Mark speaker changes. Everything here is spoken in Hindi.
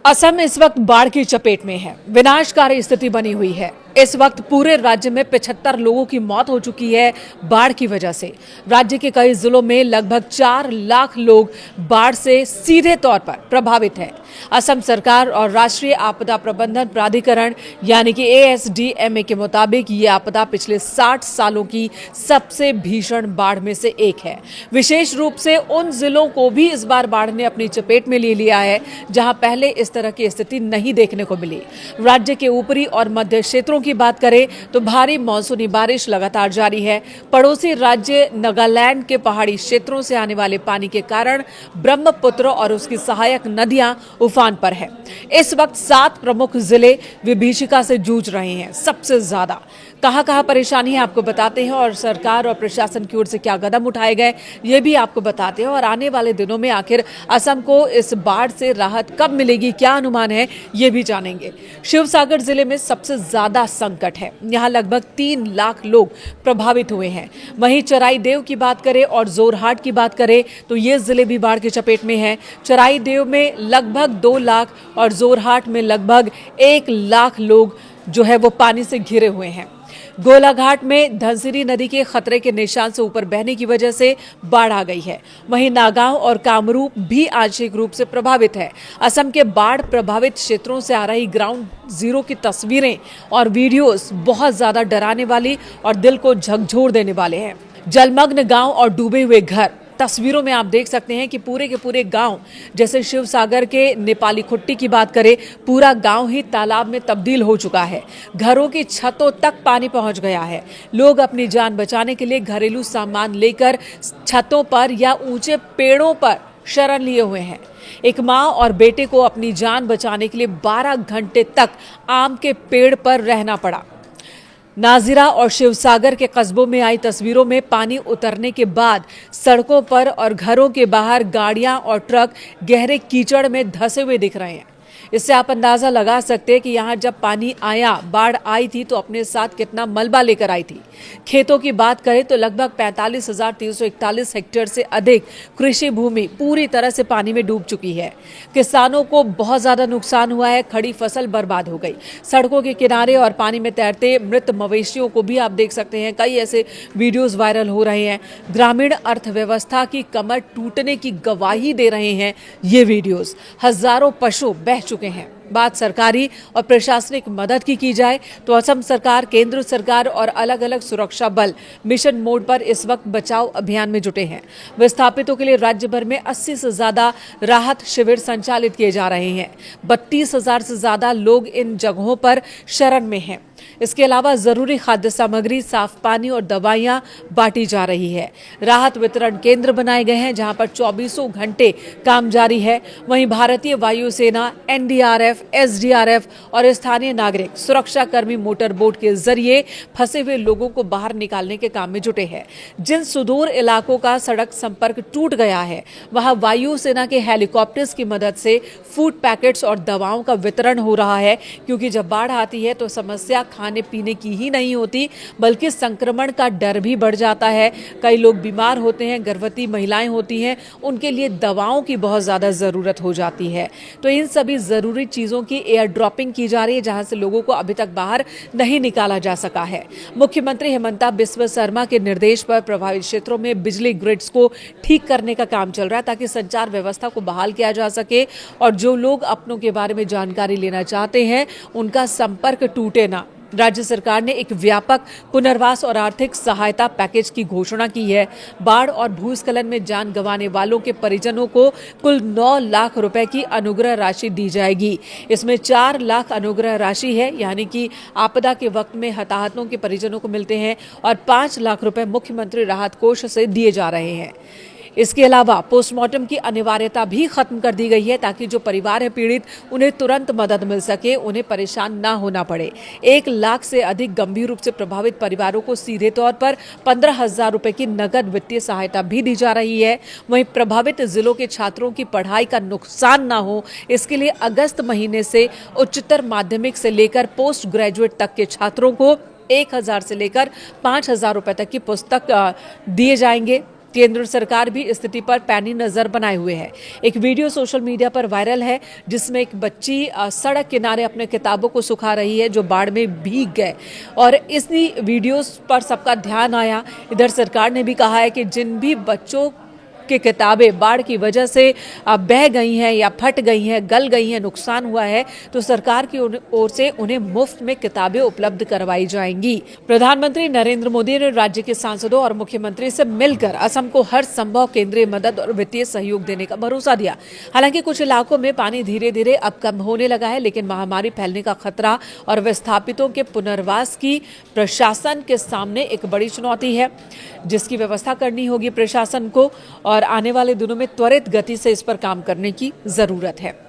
Speaker 1: असम इस वक्त बाढ़ की चपेट में है। विनाशकारी स्थिति बनी हुई है। इस वक्त पूरे राज्य में 75 लोगों की मौत हो चुकी है बाढ़ की वजह से। राज्य के कई जिलों में लगभग 4 लाख लोग बाढ़ से सीधे तौर पर प्रभावित हैं। असम सरकार और राष्ट्रीय आपदा प्रबंधन प्राधिकरण यानी कि ASDMA के मुताबिक ये आपदा पिछले 60 सालों की सबसे भीषण बाढ़ में से एक है। विशेष रूप से उन जिलों को भी इस बार बाढ़ ने अपनी चपेट में ले लिया है जहां पहले इस तरह की स्थिति नहीं देखने को मिली। राज्य के ऊपरी और मध्य क्षेत्रों की बात करें तो भारी मॉनसूनी बारिश लगातार जारी है। पड़ोसी राज्य नागालैंड के पहाड़ी क्षेत्रों से आने वाले पानी के कारण ब्रह्मपुत्र और उसकी सहायक नदियां उफान पर है। इस वक्त 7 प्रमुख जिले विभीषिका से जूझ रहे हैं। सबसे ज्यादा कहां परेशानी है आपको बताते हैं और सरकार और प्रशासन की ओर से क्या कदम उठाए गए ये भी आपको बताते हैं और आने वाले दिनों में आखिर असम को इस बाढ़ से राहत कब मिलेगी, क्या अनुमान है, ये भी जानेंगे। शिवसागर जिले में सबसे ज्यादा संकट है। यहां लगभग 3 लाख लोग प्रभावित हुए हैं। वहीं चराईदेव की बात करें और जोरहाट की बात करें तो ये जिले भी बाढ़ की चपेट में है। चराईदेव में लगभग 2 लाख और जोरहाट में लगभग 1 लाख लोग जो है वो पानी से घिरे हुए हैं। गोलाघाट में धनसिरी नदी के खतरे के निशान से ऊपर बहने की वजह से बाढ़ आ गई है। वहीं नागांव और कामरूप भी आंशिक रूप से प्रभावित है। असम के बाढ़ प्रभावित क्षेत्रों से आ रही ग्राउंड जीरो की तस्वीरें और वीडियोस बहुत ज्यादा डराने वाली और दिल को झकझोर देने वाले हैं। जलमग्न गांव और डूबे हुए घर तस्वीरों में आप देख सकते हैं कि पूरे के पूरे गांव, जैसे शिवसागर के नेपाली खुट्टी की बात करें, पूरा गांव ही तालाब में तब्दील हो चुका है। घरों की छतों तक पानी पहुंच गया है। लोग अपनी जान बचाने के लिए घरेलू सामान लेकर छतों पर या ऊंचे पेड़ों पर शरण लिए हुए हैं। एक मां और बेटे को अपनी जान बचाने के लिए 12 घंटे तक आम के पेड़ पर रहना पड़ा। नाजिरा और शिवसागर के कस्बों में आई तस्वीरों में पानी उतरने के बाद सड़कों पर और घरों के बाहर गाड़ियां और ट्रक गहरे कीचड़ में धंसे हुए दिख रहे हैं। इससे आप अंदाजा लगा सकते हैं कि यहाँ जब पानी आया, बाढ़ आई थी तो अपने साथ कितना मलबा लेकर आई थी। खेतों की बात करें तो लगभग 45,341 हेक्टेयर से अधिक कृषि भूमि पूरी तरह से पानी में डूब चुकी है। किसानों को बहुत ज्यादा नुकसान हुआ है। खड़ी फसल बर्बाद हो गई। सड़कों के किनारे और पानी में तैरते मृत मवेशियों को भी आप देख सकते हैं। कई ऐसे वीडियोज वायरल हो रहे हैं। ग्रामीण अर्थव्यवस्था की कमर टूटने की गवाही दे रहे हैं ये वीडियोज। हजारों पशु बह चुके हैं। बात सरकारी और प्रशासनिक मदद की जाए तो असम सरकार, केंद्र सरकार और अलग अलग सुरक्षा बल मिशन मोड पर इस वक्त बचाव अभियान में जुटे हैं। विस्थापितों के लिए राज्य भर में 80 से ज्यादा राहत शिविर संचालित किए जा रहे हैं। 32,000 से ज्यादा लोग इन जगहों पर शरण में हैं। इसके अलावा जरूरी खाद्य सामग्री, साफ पानी और दवाइयां बांटी जा रही है। राहत वितरण केंद्र बनाए गए हैं जहां पर 24 घंटे काम जारी है। वहीं भारतीय वायुसेना, NDRF, SDRF और स्थानीय नागरिक सुरक्षा कर्मी मोटर बोट के जरिए फंसे हुए लोगों को बाहर निकालने के काम में जुटे हैं। जिन सुदूर इलाकों का सड़क संपर्क टूट गया है वहां वायुसेना के हेलीकॉप्टर्स की मदद से फूड पैकेट्स और दवाओं का वितरण हो रहा है, क्योंकि जब बाढ़ आती है तो समस्या खाने पीने की ही नहीं होती बल्कि संक्रमण का डर भी बढ़ जाता है। कई लोग बीमार होते हैं, गर्भवती महिलाएं होती हैं, उनके लिए दवाओं की बहुत ज्यादा जरूरत हो जाती है। तो इन सभी जरूरी चीजों की एयर ड्रॉपिंग की जा रही है जहां से लोगों को अभी तक बाहर नहीं निकाला जा सका है। मुख्यमंत्री हेमंता बिस्वा शर्मा के निर्देश पर प्रभावित क्षेत्रों में बिजली ग्रिड्स को ठीक करने का काम चल रहा है ताकि संचार व्यवस्था को बहाल किया जा सके और जो लोग अपनों के बारे में जानकारी लेना चाहते हैं उनका संपर्क टूटे ना। राज्य सरकार ने एक व्यापक पुनर्वास और आर्थिक सहायता पैकेज की घोषणा की है। बाढ़ और भूस्खलन में जान गंवाने वालों के परिजनों को कुल 9 लाख रुपए की अनुग्रह राशि दी जाएगी। इसमें 4 लाख अनुग्रह राशि है, यानी कि आपदा के वक्त में हताहतों के परिजनों को मिलते हैं, और 5 लाख रुपए मुख्यमंत्री राहत कोष से दिए जा रहे हैं। इसके अलावा पोस्टमार्टम की अनिवार्यता भी खत्म कर दी गई है ताकि जो परिवार है पीड़ित, उन्हें तुरंत मदद मिल सके, उन्हें परेशान ना होना पड़े। 1 लाख से अधिक गंभीर रूप से प्रभावित परिवारों को सीधे तौर पर 15,000 रुपए की नगद वित्तीय सहायता भी दी जा रही है। वहीं प्रभावित जिलों के छात्रों की पढ़ाई का नुकसान ना हो, इसके लिए अगस्त महीने से उच्चतर माध्यमिक से लेकर पोस्ट ग्रेजुएट तक के छात्रों को 1,000 से लेकर 5,000 रुपए तक की पुस्तक दिए जाएंगे। केंद्र सरकार भी स्थिति पर पैनी नजर बनाए हुए है। एक वीडियो सोशल मीडिया पर वायरल है जिसमें एक बच्ची सड़क किनारे अपने किताबों को सुखा रही है जो बाढ़ में भीग गए और इसी वीडियोस पर सबका ध्यान आया। इधर सरकार ने भी कहा है कि जिन भी बच्चों की किताबें बाढ़ की वजह से बह गई हैं या फट गई हैं, गल गई हैं, नुकसान हुआ है, तो सरकार की ओर से उन्हें मुफ्त में किताबें उपलब्ध करवाई जाएंगी। प्रधानमंत्री नरेंद्र मोदी ने राज्य के सांसदों और मुख्यमंत्री से मिलकर असम को हर संभव केंद्रीय मदद और वित्तीय सहयोग देने का भरोसा दिया। हालांकि कुछ इलाकों में पानी धीरे धीरे अब कम होने लगा है, लेकिन महामारी फैलने का खतरा और विस्थापितों के पुनर्वास की प्रशासन के सामने एक बड़ी चुनौती है, जिसकी व्यवस्था करनी होगी प्रशासन को और आने वाले दिनों में त्वरित गति से इस पर काम करने की जरूरत है।